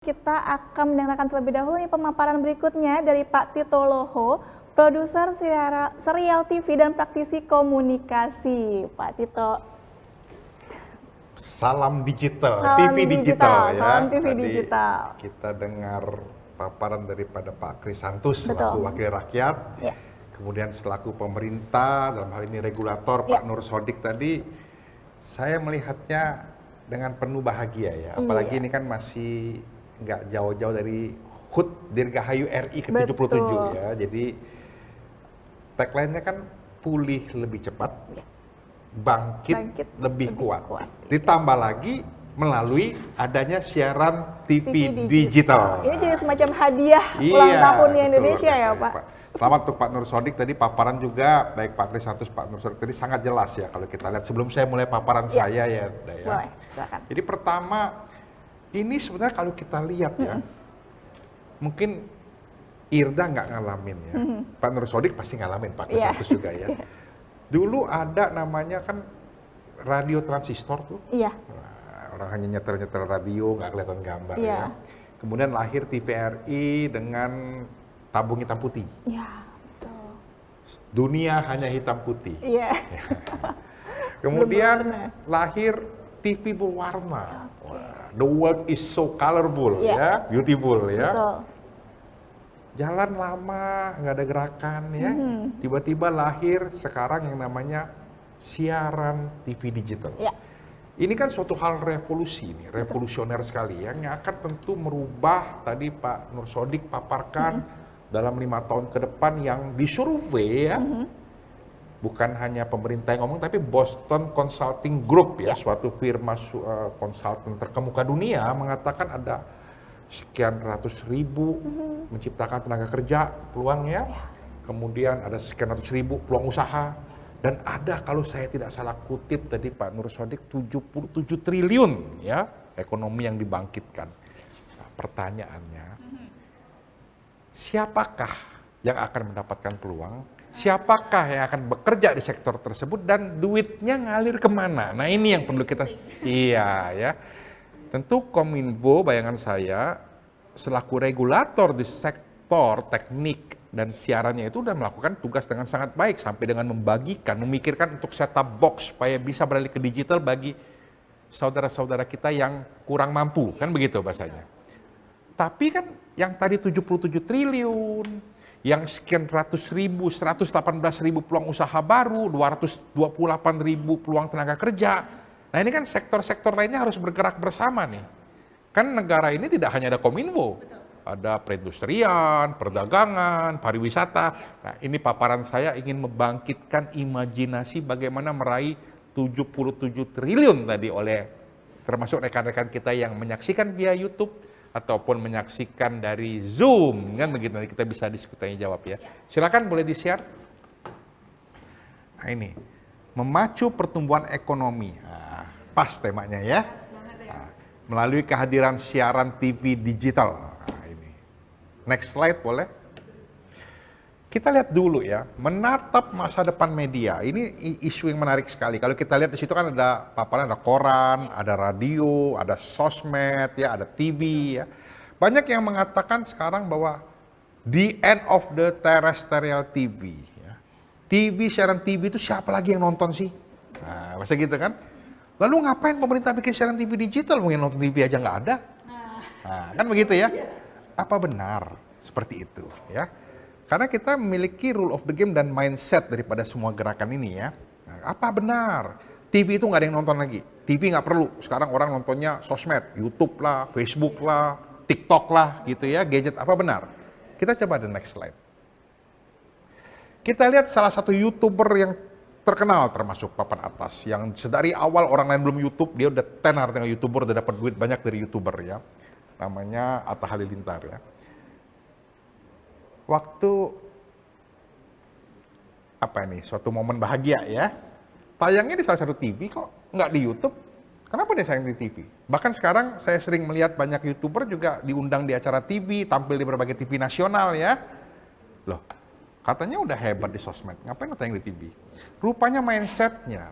Kita akan mendengarkan terlebih dahulu nih pemaparan berikutnya dari Pak Tito Loho, produser serial TV dan praktisi komunikasi. Pak Tito. Salam digital, Salam TV digital ya. salam TV Tadi digital. kita dengar paparan daripada Pak Krisantus Betul. selaku wakil rakyat, Ya. kemudian selaku pemerintah, dalam hal ini regulator Ya. Pak Nur Sodik tadi, saya melihatnya dengan penuh bahagia ya. Apalagi Iya. ini kan masih nggak jauh-jauh dari HUT Dirgahayu RI ke-77 Betul. ya. Jadi tagline-nya kan pulih lebih cepat, Ya. bangkit lebih kuat. Ditambah lagi melalui adanya siaran TV digital. Ini jadi semacam hadiah ulang tahunnya betul, Indonesia luar ya biasa, Pak. Selamat untuk Pak Nur Sodik tadi paparan juga, baik Pak Krisantus, Pak Nur Sodik tadi sangat jelas ya kalau kita lihat. Sebelum saya mulai paparan saya ya, Daya. Boleh, silakan. Jadi pertama, ini sebenarnya kalau kita lihat ya, mungkin Irda nggak ngalamin ya. Pak Nur Sodik pasti ngalamin, Pak Krisantus juga ya. Dulu ada namanya kan radio transistor tuh. Iya. Nah, orang hanya nyetel-nyetel radio, nggak kelihatan gambar Iya. ya. Kemudian lahir TVRI dengan tabung hitam putih. Iya, betul. Dunia hanya hitam putih. Iya. Kemudian Belum berwarna. lahir TV berwarna. Wah, the world is so colorful ya, beautiful ya. Betul. Jalan lama, nggak ada gerakan ya. Tiba-tiba lahir sekarang yang namanya siaran TV digital. Ya. Ini kan suatu hal revolusi nih, revolusioner sekali ya, yang akan tentu merubah tadi Pak Nur Sodik paparkan dalam 5 tahun ke depan yang disurvei ya. Bukan hanya pemerintah yang ngomong, tapi Boston Consulting Group ya, suatu firma konsultan terkemuka dunia mengatakan ada sekian ratus ribu menciptakan tenaga kerja peluangnya, kemudian ada sekian ratus ribu peluang usaha, dan ada kalau saya tidak salah kutip tadi Pak Nur Sodik 77 triliun ya ekonomi yang dibangkitkan. Nah, pertanyaannya, siapakah yang akan mendapatkan peluang? Siapakah yang akan bekerja di sektor tersebut dan duitnya ngalir kemana? Nah ini yang perlu kita, iya ya. Tentu Kominfo bayangan saya selaku regulator di sektor teknik dan siarannya itu sudah melakukan tugas dengan sangat baik sampai dengan membagikan, memikirkan untuk set-top box supaya bisa beralih ke digital bagi saudara-saudara kita yang kurang mampu, kan begitu bahasanya. Tapi kan yang tadi 77 triliun, yang sekian ratus ribu, 118 ribu peluang usaha baru, 228 ribu peluang tenaga kerja. Nah ini kan sektor-sektor lainnya harus bergerak bersama nih. Kan negara ini tidak hanya ada Kominfo, ada perindustrian, perdagangan, pariwisata. Nah ini paparan saya ingin membangkitkan imajinasi bagaimana meraih 77 triliun tadi oleh termasuk rekan-rekan kita yang menyaksikan via YouTube ataupun menyaksikan dari Zoom, kan begitu, nanti kita bisa diskusi jawab ya. Silakan boleh di-share. Nah ini, memacu pertumbuhan ekonomi. Nah, pas temanya ya. Nah, melalui kehadiran siaran TV digital. Nah, ini. Next slide boleh. Kita lihat dulu ya, menatap masa depan media. Ini isu yang menarik sekali. Kalau kita lihat di situ kan ada paparan, ada koran, ada radio, ada sosmed, ya, ada TV. Ya. Banyak yang mengatakan sekarang bahwa the end of the terrestrial TV. Ya. TV, siaran TV itu siapa lagi yang nonton sih? Nah, masa gitu kan? Lalu ngapain pemerintah bikin siaran TV digital? Mungkin nonton TV aja nggak ada. Nah, kan begitu ya? Apa benar seperti itu? Ya. Karena kita memiliki rule of the game dan mindset daripada semua gerakan ini ya. Nah, apa benar? TV itu nggak ada yang nonton lagi. TV nggak perlu. Sekarang orang nontonnya sosmed, YouTube lah, Facebook lah, TikTok lah gitu ya, gadget. Apa benar? Kita coba the next slide. Kita lihat salah satu YouTuber yang terkenal termasuk papan atas. Yang sedari awal orang lain belum YouTube, dia udah tenar dengan YouTuber, udah dapat duit banyak dari YouTuber ya. Namanya Atta Halilintar ya. Waktu apa ini, suatu momen bahagia ya, tayangnya di salah satu TV kok, nggak di YouTube. Kenapa dia sayang di TV? Bahkan sekarang saya sering melihat banyak YouTuber juga diundang di acara TV, tampil di berbagai TV nasional ya. Loh, katanya udah hebat di sosmed, ngapain tayang di TV? Rupanya mindsetnya.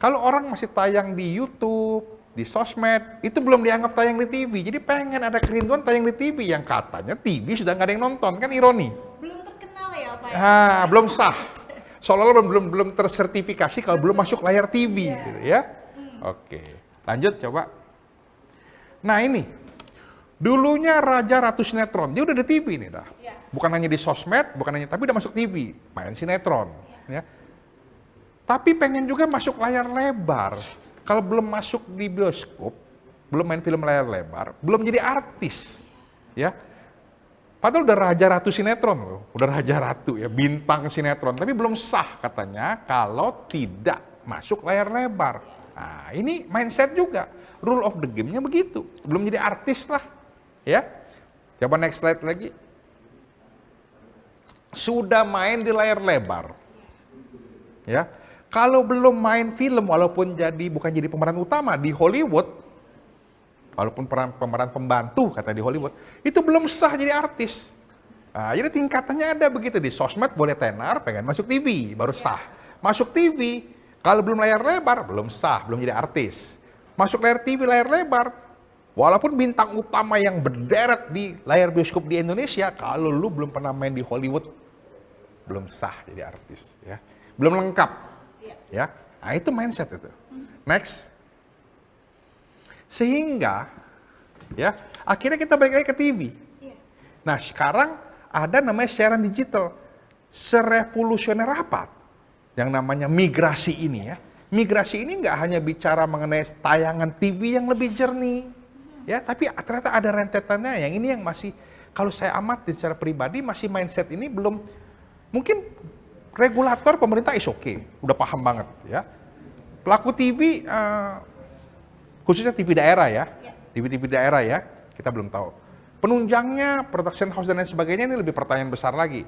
Kalau orang masih tayang di YouTube, di sosmed, itu belum dianggap tayang di TV. Jadi pengen ada kerinduan tayang di TV yang katanya TV sudah nggak ada yang nonton, kan ironi. Belum terkenal ya Pak ya? Belum sah. Seolah-olah belum tersertifikasi kalau belum masuk layar TV, gitu ya. Oke, lanjut coba. Nah ini, dulunya Raja Ratu Sinetron, dia udah di TV nih dah. Bukan hanya di sosmed, tapi udah masuk TV, main sinetron. Ya. Tapi pengen juga masuk layar lebar. Kalau belum masuk di bioskop, belum main film layar lebar, belum jadi artis, ya. Padahal udah Raja Ratu Sinetron loh, udah Raja Ratu ya, bintang sinetron, tapi belum sah katanya kalau tidak masuk layar lebar. Nah, ini mindset juga, rule of the game-nya begitu, belum jadi artis lah, ya. Coba next slide lagi. Sudah main di layar lebar, ya. Kalau belum main film, walaupun bukan jadi pemeran utama di Hollywood, walaupun pemeran pembantu kata di Hollywood, itu belum sah jadi artis. Nah, jadi tingkatannya ada begitu, di sosmed boleh tenar, pengen masuk TV, baru sah. Masuk TV, kalau belum layar lebar, belum sah, belum jadi artis. Masuk layar TV, layar lebar, walaupun bintang utama yang berderet di layar bioskop di Indonesia, kalau lu belum pernah main di Hollywood, belum sah jadi artis. Ya. Belum lengkap. Ya, nah itu mindset itu. Next. Sehingga, ya, akhirnya kita balik lagi ke TV. Nah, sekarang ada namanya siaran digital. Serevolusioner apa? Yang namanya migrasi ini ya. Migrasi ini nggak hanya bicara mengenai tayangan TV yang lebih jernih, ya, tapi ternyata ada rentetannya. Yang ini yang masih, kalau saya amati secara pribadi, masih mindset ini belum, mungkin regulator pemerintah is okay, udah paham banget ya. Pelaku TV, khususnya TV daerah ya, TV-TV daerah ya, kita belum tahu. Penunjangnya, production house dan lain sebagainya, ini lebih pertanyaan besar lagi.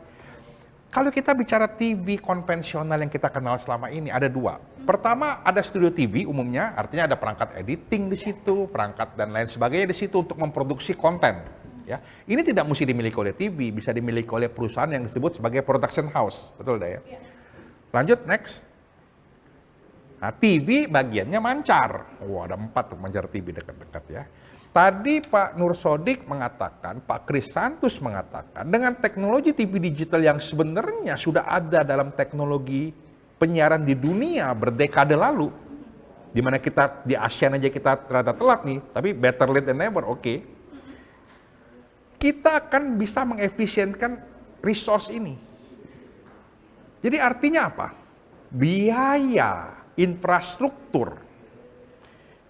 Kalau kita bicara TV konvensional yang kita kenal selama ini, ada dua. Pertama, ada studio TV umumnya, artinya ada perangkat editing di situ, perangkat dan lain sebagainya di situ untuk memproduksi konten. Ya, ini tidak mesti dimiliki oleh TV, bisa dimiliki oleh perusahaan yang disebut sebagai production house, betul dah ya? Lanjut, next. Nah, TV bagiannya mancar. Wah, ada 4 tuh mancar TV dekat-dekat ya. Tadi Pak Nur Sodik mengatakan, Pak Krisantus mengatakan, dengan teknologi TV digital yang sebenarnya sudah ada dalam teknologi penyiaran di dunia berdekade lalu, di mana kita di ASEAN aja kita ternyata telat nih, tapi better late than never, oke. Kita akan bisa mengefisienkan resource ini. Jadi artinya apa? Biaya infrastruktur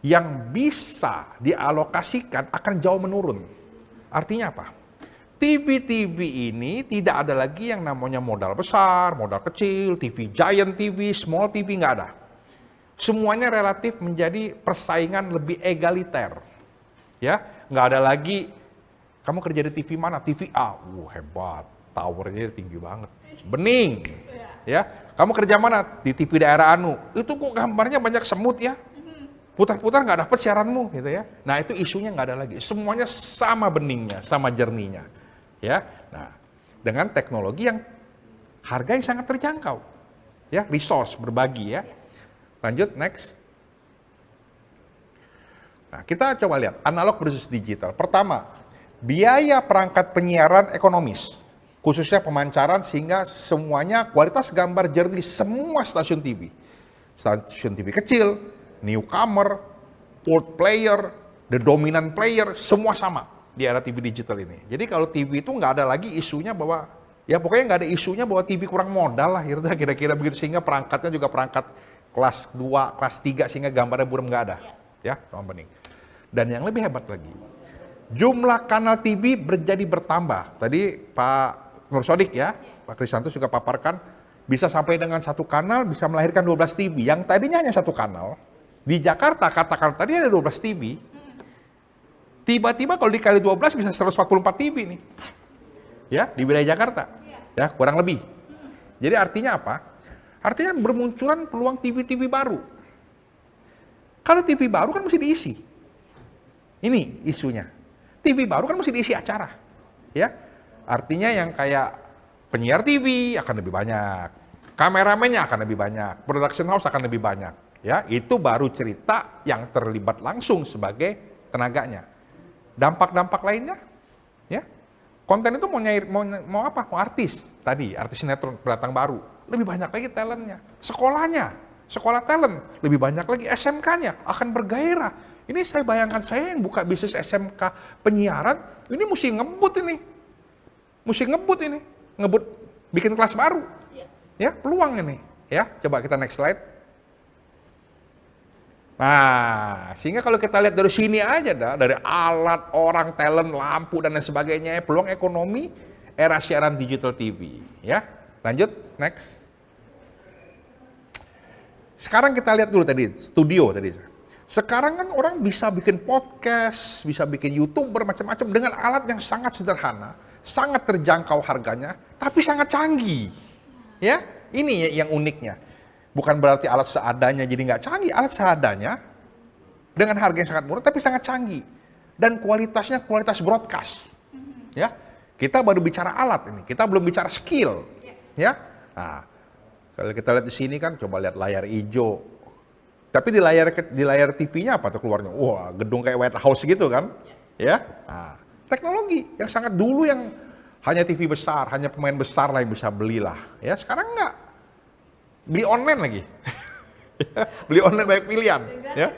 yang bisa dialokasikan akan jauh menurun. Artinya apa? TV-TV ini tidak ada lagi yang namanya modal besar, modal kecil, TV giant TV, small TV, nggak ada. Semuanya relatif menjadi persaingan lebih egaliter. Ya, nggak ada lagi, kamu kerja di TV mana? TV A. Hebat, towernya tinggi banget. Bening. Ya, kamu kerja mana? Di TV daerah anu. Itu kok gambarnya banyak semut ya? Putar-putar nggak dapet siaranmu gitu ya. Nah, itu isunya nggak ada lagi. Semuanya sama beningnya, sama jernihnya. Ya. Nah, dengan teknologi yang harga yang sangat terjangkau. Ya, resource berbagi ya. Lanjut, next. Nah, kita coba lihat analog versus digital. Pertama, biaya perangkat penyiaran ekonomis, khususnya pemancaran, sehingga semuanya kualitas gambar jernih semua stasiun TV. Stasiun TV kecil, newcomer, fourth player, the dominant player, semua sama di era TV digital ini. Jadi kalau TV itu nggak ada lagi isunya bahwa, ya pokoknya nggak ada isunya bahwa TV kurang modal lah, kira-kira begitu, sehingga perangkatnya juga perangkat kelas 2, kelas 3, sehingga gambarnya buram nggak ada. Ya, sama bening. Dan yang lebih hebat lagi, jumlah kanal TV bertambah. Tadi Pak Nur Sodik ya, Pak Krisantus juga paparkan, bisa sampai dengan satu kanal bisa melahirkan 12 TV. Yang tadinya hanya satu kanal, di Jakarta katakan tadi ada 12 TV, tiba-tiba kalau dikali 12 bisa 144 TV nih. Ya, di wilayah Jakarta. Ya, kurang lebih. Jadi artinya apa? Artinya bermunculan peluang TV-TV baru. Kalau TV baru kan mesti diisi. Ini isunya. TV baru kan mesti diisi acara, ya. Artinya yang kayak penyiar TV akan lebih banyak, kameramennya akan lebih banyak, production house akan lebih banyak, Ya, itu baru cerita yang terlibat langsung sebagai tenaganya. Dampak-dampak lainnya, ya. Konten itu mau apa? Mau artis. Tadi, artis sinetron pendatang baru. Lebih banyak lagi talentnya. Sekolahnya, sekolah talent. Lebih banyak lagi SMK-nya. Akan bergairah. Ini saya bayangkan saya yang buka bisnis SMK penyiaran, ini mesti ngebut ini. Mesti ngebut ini. Ngebut bikin kelas baru. Ya, peluang ini. Ya, coba kita next slide. Nah, sehingga kalau kita lihat dari sini aja dari alat, orang, talent, lampu, dan lain sebagainya, peluang ekonomi era siaran digital TV. Ya, lanjut, next. Sekarang kita lihat dulu tadi, studio tadi. Sekarang kan orang bisa bikin podcast, bisa bikin YouTuber, macam-macam dengan alat yang sangat sederhana, sangat terjangkau harganya, tapi sangat canggih. Ya, ini yang uniknya. Bukan berarti alat seadanya jadi nggak canggih, alat seadanya dengan harga yang sangat murah tapi sangat canggih. Dan kualitasnya kualitas broadcast. Ya, kita baru bicara alat ini, kita belum bicara skill. Ya, nah, kalau kita lihat di sini kan, coba lihat layar hijau. Tapi di layar TV-nya apa tuh keluarnya? Wah, gedung kayak White House gitu kan? Ya, nah, teknologi yang sangat dulu yang hanya TV besar, hanya pemain besar lah yang bisa belilah. Ya, sekarang nggak. Beli online lagi. Beli online banyak pilihan. Ya.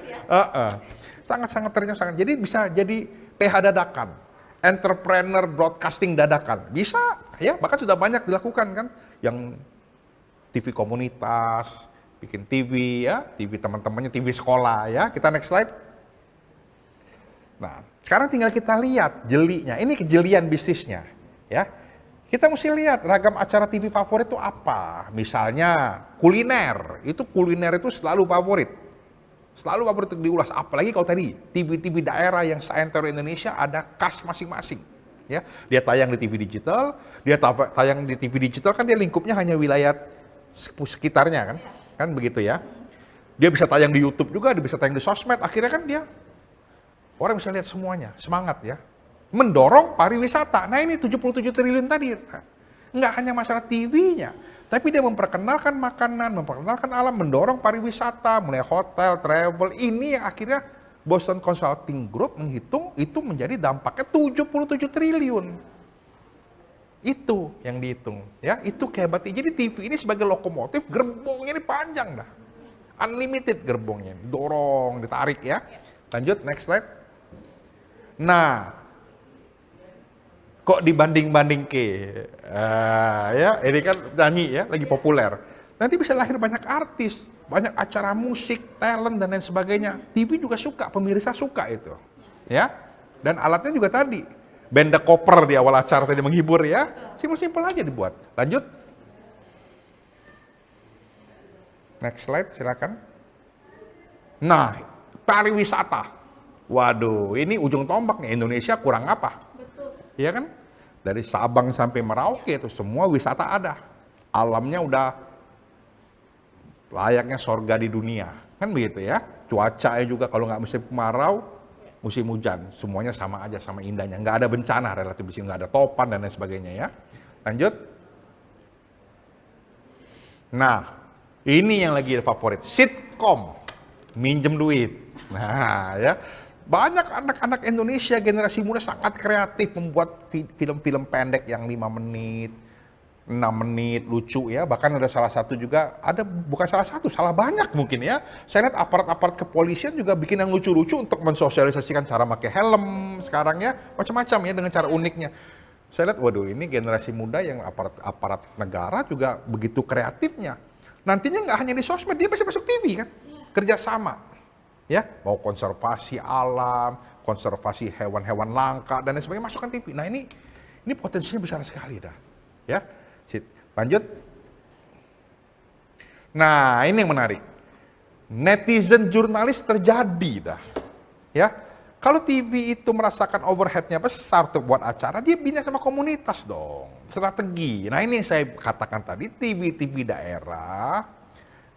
Sangat-sangat ternyata sangat. Jadi bisa jadi PH dadakan. Entrepreneur broadcasting dadakan. Bisa, ya, bahkan sudah banyak dilakukan kan. Yang TV komunitas, bikin TV ya, TV teman-temannya, TV sekolah ya. Kita next slide. Nah, sekarang tinggal kita lihat jelinya. Ini kejelian bisnisnya, ya. Kita mesti lihat ragam acara TV favorit itu apa. Misalnya kuliner itu selalu favorit. Selalu favorit untuk diulas. Apalagi kalau tadi TV-TV daerah yang seantero Indonesia ada khas masing-masing. Ya, dia tayang di TV digital, dia tayang di TV digital kan dia lingkupnya hanya wilayah sekitarnya kan. Kan begitu ya. Dia bisa tayang di YouTube juga, dia bisa tayang di sosmed. Akhirnya kan dia orang bisa lihat semuanya. Semangat ya. Mendorong pariwisata. Nah ini 77 triliun tadi. Nggak hanya masalah TV-nya, tapi dia memperkenalkan makanan, memperkenalkan alam, mendorong pariwisata, mulai hotel, travel. Ini yang akhirnya Boston Consulting Group menghitung itu menjadi dampaknya 77 triliun. Itu yang dihitung. Ya, itu kehebatnya. Jadi TV ini sebagai lokomotif, gerbongnya ini panjang dah. Unlimited gerbongnya. Dorong, ditarik ya. Lanjut, next slide. Nah, kok dibanding-banding ya ini kan nyanyi ya lagi populer, nanti bisa lahir banyak artis, banyak acara musik, talent dan lain sebagainya. TV juga suka, pemirsa suka itu ya, dan alatnya juga tadi benda koper di awal acara tadi menghibur ya, simpel-simpel aja dibuat. Lanjut, next slide silakan. Nah, pariwisata, waduh ini ujung tombak nih, Indonesia kurang apa? Iya kan? Dari Sabang sampai Merauke itu semua wisata ada. Alamnya udah layaknya sorga di dunia. Kan begitu ya. Cuaca juga kalau nggak musim kemarau, musim hujan. Semuanya sama aja, sama indahnya. Nggak ada bencana relatif di sini, nggak ada topan dan lain sebagainya ya. Lanjut. Nah, ini yang lagi favorit. Sitkom. Minjem duit. Nah ya. Banyak anak-anak Indonesia generasi muda sangat kreatif membuat film-film pendek yang 5 menit, 6 menit, lucu ya. Bahkan ada salah satu juga, bukan salah satu, salah banyak mungkin ya. Saya lihat aparat-aparat kepolisian juga bikin yang lucu-lucu untuk mensosialisasikan cara pakai helm sekarang ya. Macam-macam ya dengan cara uniknya. Saya lihat, waduh ini generasi muda yang aparat negara juga begitu kreatifnya. Nantinya nggak hanya di sosmed, dia bisa masuk TV kan. Kerjasama. Ya, mau konservasi alam, konservasi hewan-hewan langka dan lain sebagainya masukkan TV. Nah ini potensinya besar sekali dah. Ya, lanjut. Nah ini yang menarik. Netizen jurnalis terjadi dah. Ya, kalau TV itu merasakan overheadnya besar untuk buat acara, dia bina sama komunitas dong. Strategi. Nah ini yang saya katakan tadi, TV daerah.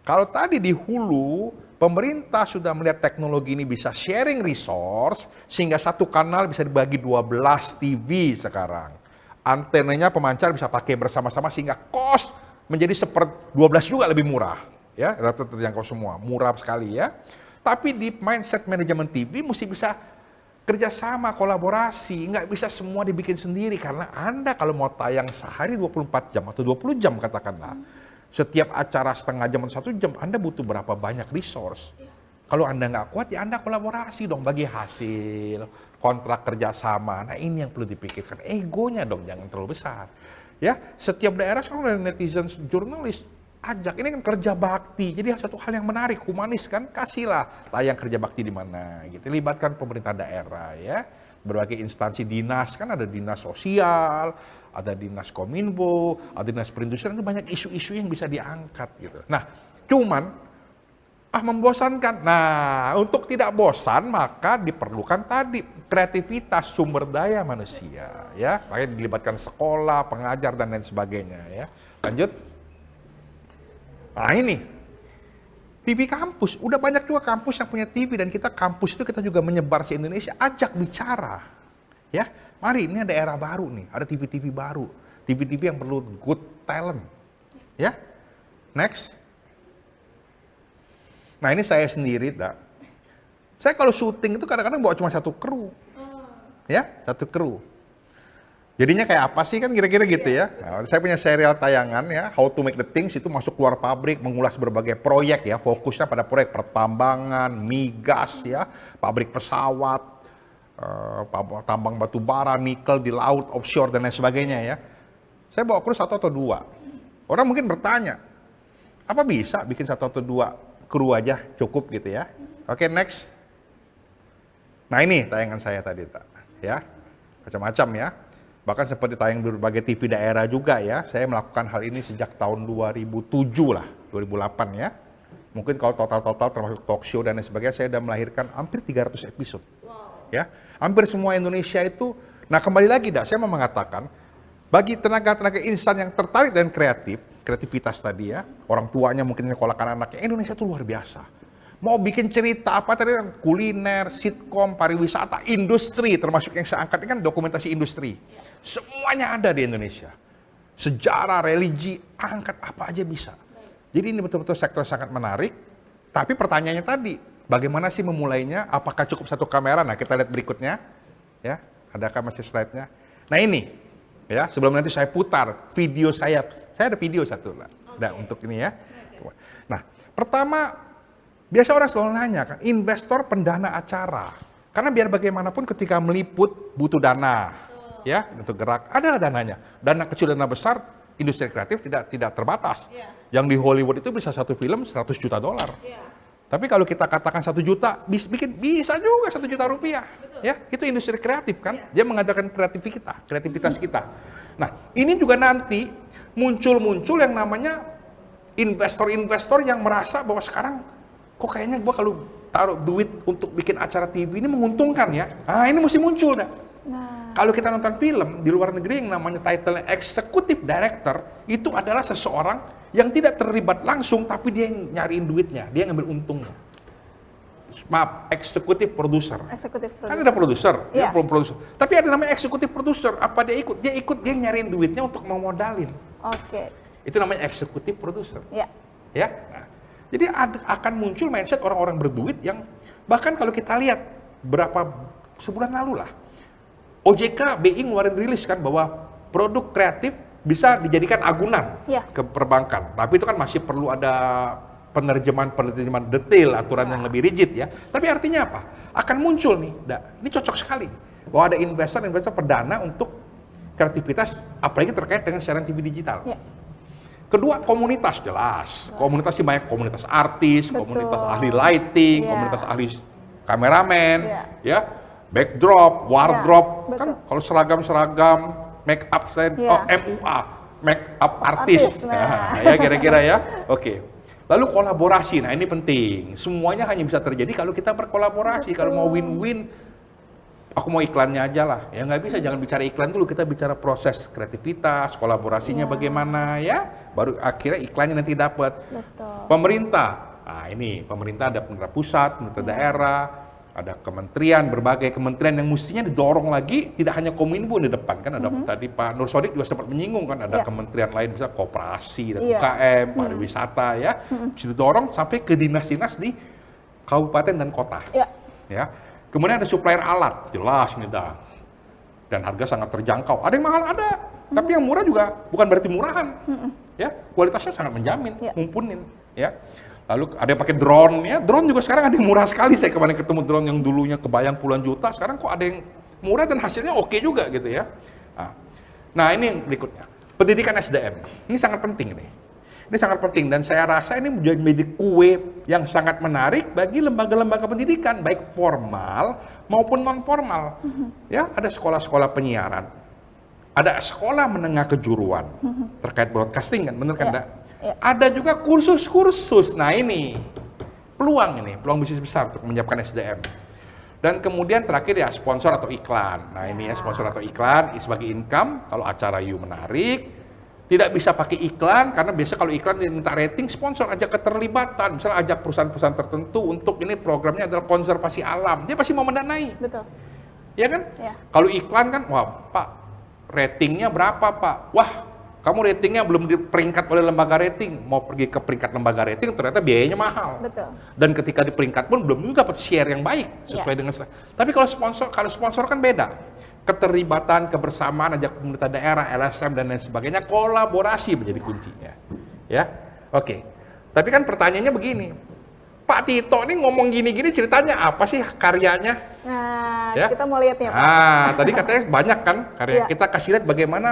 Kalau tadi di hulu, pemerintah sudah melihat teknologi ini bisa sharing resource, sehingga satu kanal bisa dibagi 12 TV sekarang. Antenanya pemancar bisa pakai bersama-sama, sehingga cost menjadi 12 juga lebih murah. ya, rata terjangkau semua, murah sekali ya. Tapi di mindset manajemen TV mesti bisa kerjasama, kolaborasi, nggak bisa semua dibikin sendiri karena Anda kalau mau tayang sehari 24 jam atau 20 jam katakanlah, setiap acara setengah jam atau 1 jam, Anda butuh berapa banyak resource. Kalau Anda nggak kuat, ya Anda kolaborasi dong, bagi hasil, kontrak kerjasama. Nah ini yang perlu dipikirkan, egonya dong jangan terlalu besar. Ya, setiap daerah sekarang ada netizen, jurnalis, ajak, ini kan kerja bakti, jadi satu hal yang menarik, humanis kan, kasihlah tayang kerja bakti di mana, gitu. Libatkan pemerintah daerah ya, berbagai instansi dinas, kan ada dinas sosial, ada dinas kominfo, ada dinas perindustrian, itu banyak isu-isu yang bisa diangkat gitu. Nah, cuman membosankan. Nah, untuk tidak bosan maka diperlukan tadi kreativitas sumber daya manusia ya, makanya dilibatkan sekolah, pengajar dan lain sebagainya ya. Lanjut. Nah ini, TV kampus, udah banyak juga kampus yang punya TV dan kita kampus itu kita juga menyebar se Indonesia, ajak bicara. Ya, mari ini ada era baru nih, ada TV-TV baru, TV-TV yang perlu good talent. Ya, next. Nah ini saya sendiri, saya kalau syuting itu kadang-kadang bawa cuma satu kru. Ya, satu kru. Jadinya kayak apa sih kan kira-kira gitu ya. Nah, saya punya serial tayangan ya, How to Make the Things, itu masuk keluar pabrik, mengulas berbagai proyek ya, fokusnya pada proyek pertambangan, migas ya, pabrik pesawat, tambang batu bara, nikel di laut, offshore dan lain sebagainya ya. Saya bawa kru 1 atau 2. Orang mungkin bertanya, apa bisa bikin 1 atau 2 kru aja cukup gitu ya. Oke, next. Nah ini tayangan saya tadi ya, macam-macam ya. Bahkan seperti tayang di berbagai TV daerah juga ya. Saya melakukan hal ini sejak tahun 2007 lah, 2008 ya. Mungkin kalau total-total termasuk talk show dan lain sebagainya, saya sudah melahirkan hampir 300 episode. Wow. Ya, hampir semua Indonesia itu. Nah kembali lagi saya mau mengatakan, bagi tenaga-tenaga insan yang tertarik dan kreativitas tadi ya, orang tuanya mungkin sekolahkan anaknya, Indonesia itu luar biasa. Mau bikin cerita apa tadi, kuliner, sitkom, pariwisata, industri, termasuk yang saya angkat ini kan dokumentasi industri. Semuanya ada di Indonesia. Sejarah, religi, angkat apa aja bisa. Jadi ini betul-betul sektor sangat menarik. Tapi pertanyaannya tadi, bagaimana sih memulainya? Apakah cukup 1 kamera? Nah kita lihat berikutnya. Ya, adakah masih slide-nya? Nah ini, ya sebelum nanti saya putar video saya ada video satu lah. Nah, untuk ini ya. Nah, pertama, biasa orang selalu nanya kan, investor pendana acara. Karena biar bagaimanapun ketika meliput butuh dana. Ya, untuk gerak, adalah dananya. Dana kecil, dana besar, industri kreatif tidak terbatas. Yang di Hollywood itu bisa satu film $100 juta. Tapi kalau kita katakan 1 juta, bisa juga 1 juta rupiah. Betul. Ya, itu industri kreatif kan. Dia mengadakan kreativitas kita. Nah, ini juga nanti muncul yang namanya investor-investor yang merasa bahwa sekarang kok kayaknya gua kalau taruh duit untuk bikin acara TV ini menguntungkan ya. Nah, ini mesti muncul dah. Kalau kita nonton film di luar negeri yang namanya title executive director, itu adalah seseorang yang tidak terlibat langsung tapi dia yang nyariin duitnya, dia yang ngambil untungnya. Maaf, executive producer. Kan ada produser, dia produser. Tapi ada namanya executive producer. Apa dia ikut? Dia yang nyariin duitnya untuk memodalin. Oke. Itu namanya executive producer. Ya. Nah, jadi akan muncul mindset orang-orang berduit yang bahkan kalau kita lihat sebulan lalu lah, OJK BI ngeluarin rilis kan bahwa produk kreatif bisa dijadikan agunan ke perbankan. Tapi itu kan masih perlu ada penerjemahan detail, aturan yang lebih rigid ya. Tapi artinya apa? Akan muncul nih, ini cocok sekali, bahwa ada investor perdana untuk kreativitas, apalagi terkait dengan siaran TV digital. Kedua, komunitas jelas. Komunitas sih banyak, komunitas artis, komunitas ahli lighting, komunitas ahli kameramen, ya. Backdrop, wardrobe, kan kalau seragam, make up MUA, make up artis. Nah, ya kira-kira ya. Oke. Lalu kolaborasi. Nah, ini penting. Semuanya hanya bisa terjadi kalau kita berkolaborasi. Kalau mau win-win, aku mau iklannya aja lah. Ya nggak bisa, jangan bicara iklan dulu, kita bicara proses kreativitas, kolaborasinya bagaimana ya. Baru akhirnya iklannya nanti dapat. Pemerintah. Nah, ini pemerintah ada pemerintah pusat, pemerintah daerah. ada kementerian, berbagai kementerian yang mestinya didorong lagi, tidak hanya Kominfo di depan kan, ada tadi Pak Nur Sodik juga sempat menyinggung kan, ada kementerian lain misalnya koperasi dan UKM, pariwisata ya, bisa didorong sampai ke dinas-dinas di kabupaten dan kota. Ya. Kemudian ada supplier alat, jelas ini dah. Dan harga sangat terjangkau. Ada yang mahal ada, tapi yang murah juga bukan berarti murahan. Ya, kualitasnya sangat menjamin, mumpunin, ya. Lalu ada yang pakai drone ya, drone juga sekarang ada yang murah sekali. Saya kemarin ketemu drone yang dulunya kebayang puluhan juta, sekarang kok ada yang murah dan hasilnya oke juga gitu ya. Nah ini yang berikutnya, pendidikan SDM. Ini sangat penting nih. Ini sangat penting dan saya rasa ini menjadi kue yang sangat menarik bagi lembaga-lembaga pendidikan, baik formal maupun non formal. Ya, ada sekolah-sekolah penyiaran, ada sekolah menengah kejuruan terkait broadcasting kan, bener kan? Ada juga kursus-kursus. Nah ini peluang bisnis besar untuk menyiapkan SDM. Dan kemudian terakhir ya sponsor atau iklan. Nah ini ya sponsor atau iklan sebagai income. Kalau acara you menarik, tidak bisa pakai iklan karena biasa kalau iklan diminta rating, sponsor ajak keterlibatan. Misalnya ajak perusahaan-perusahaan tertentu untuk ini programnya adalah konservasi alam. Dia pasti mau mendanai. Betul. Ya kan? Kalau iklan kan, wah Pak, ratingnya berapa Pak? Wah, kamu ratingnya belum diperingkat oleh lembaga rating, mau pergi ke peringkat lembaga rating ternyata biayanya mahal. Betul. Dan ketika di peringkat pun belum tentu dapat share yang baik sesuai dengan. Tapi kalau sponsor kan beda. Keterlibatan, kebersamaan, ajak pemerintah daerah, LSM dan lain sebagainya, kolaborasi menjadi kuncinya. Ya, oke. Tapi kan pertanyaannya begini, Pak Tito ini ngomong gini-gini ceritanya apa sih karyanya? Nah, kita mau lihat nih Pak. Nah, tadi katanya banyak kan karya. Kita kasih lihat bagaimana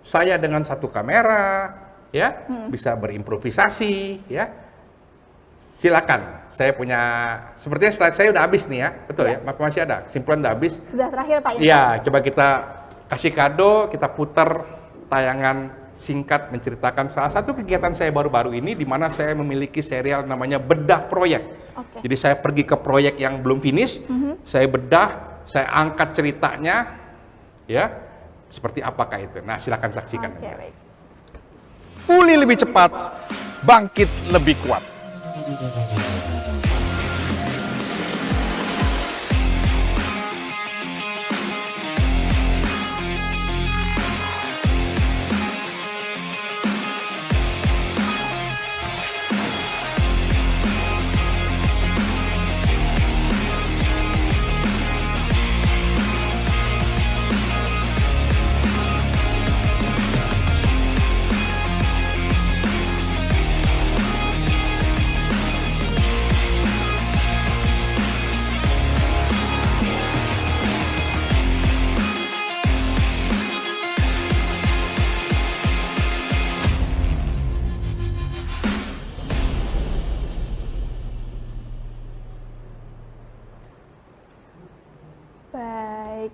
saya dengan satu kamera, ya, bisa berimprovisasi, ya. Silakan, saya punya, sepertinya slide saya udah habis nih ya, betul ya? Masih ada, kesimpulan udah habis. Sudah terakhir Pak. Iya, coba kita kasih kado, kita putar tayangan singkat menceritakan salah satu kegiatan saya baru-baru ini, di mana saya memiliki serial namanya Bedah Proyek. Jadi saya pergi ke proyek yang belum finish, saya bedah, saya angkat ceritanya, ya. Seperti apakah itu? Nah, silakan saksikan. Pulih lebih cepat, bangkit lebih kuat.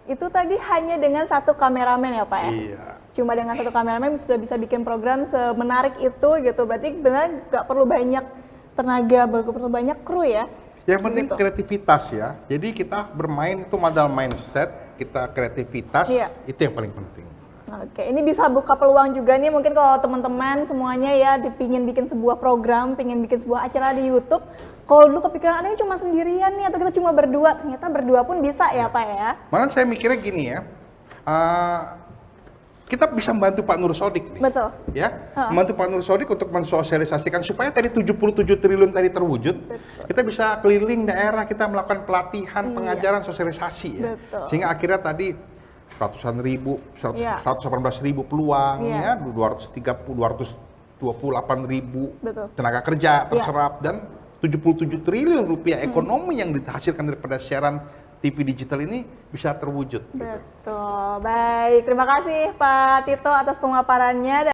Itu tadi hanya dengan satu kameramen ya Pak ya? Iya. Cuma dengan satu kameramen sudah bisa bikin program semenarik itu gitu. Berarti benar nggak perlu banyak tenaga, nggak perlu banyak kru ya? Yang penting kreativitas ya. Jadi kita bermain itu modal mindset, kita kreativitas, itu yang paling penting. Oke, ini bisa buka peluang juga nih mungkin kalau teman-teman semuanya ya dipingin bikin sebuah program, pingin bikin sebuah acara di YouTube. Kalau dulu kepikiran ada yang cuma sendirian nih atau kita cuma berdua, ternyata berdua pun bisa ya Pak ya. Malah saya mikirnya gini ya, kita bisa membantu Pak Nur Sodik nih. Betul. Ya, membantu Pak Nur Sodik untuk mensosialisasikan supaya tadi 77 triliun tadi terwujud. Betul. Kita bisa keliling daerah, kita melakukan pelatihan, pengajaran, sosialisasi ya. Betul. Sehingga akhirnya tadi ratusan ribu, 118.000 peluang ya, 228.000 tenaga kerja terserap dan 77 triliun rupiah ekonomi yang dihasilkan daripada siaran TV digital ini bisa terwujud. Betul, baik. Terima kasih Pak Tito atas pemaparannya.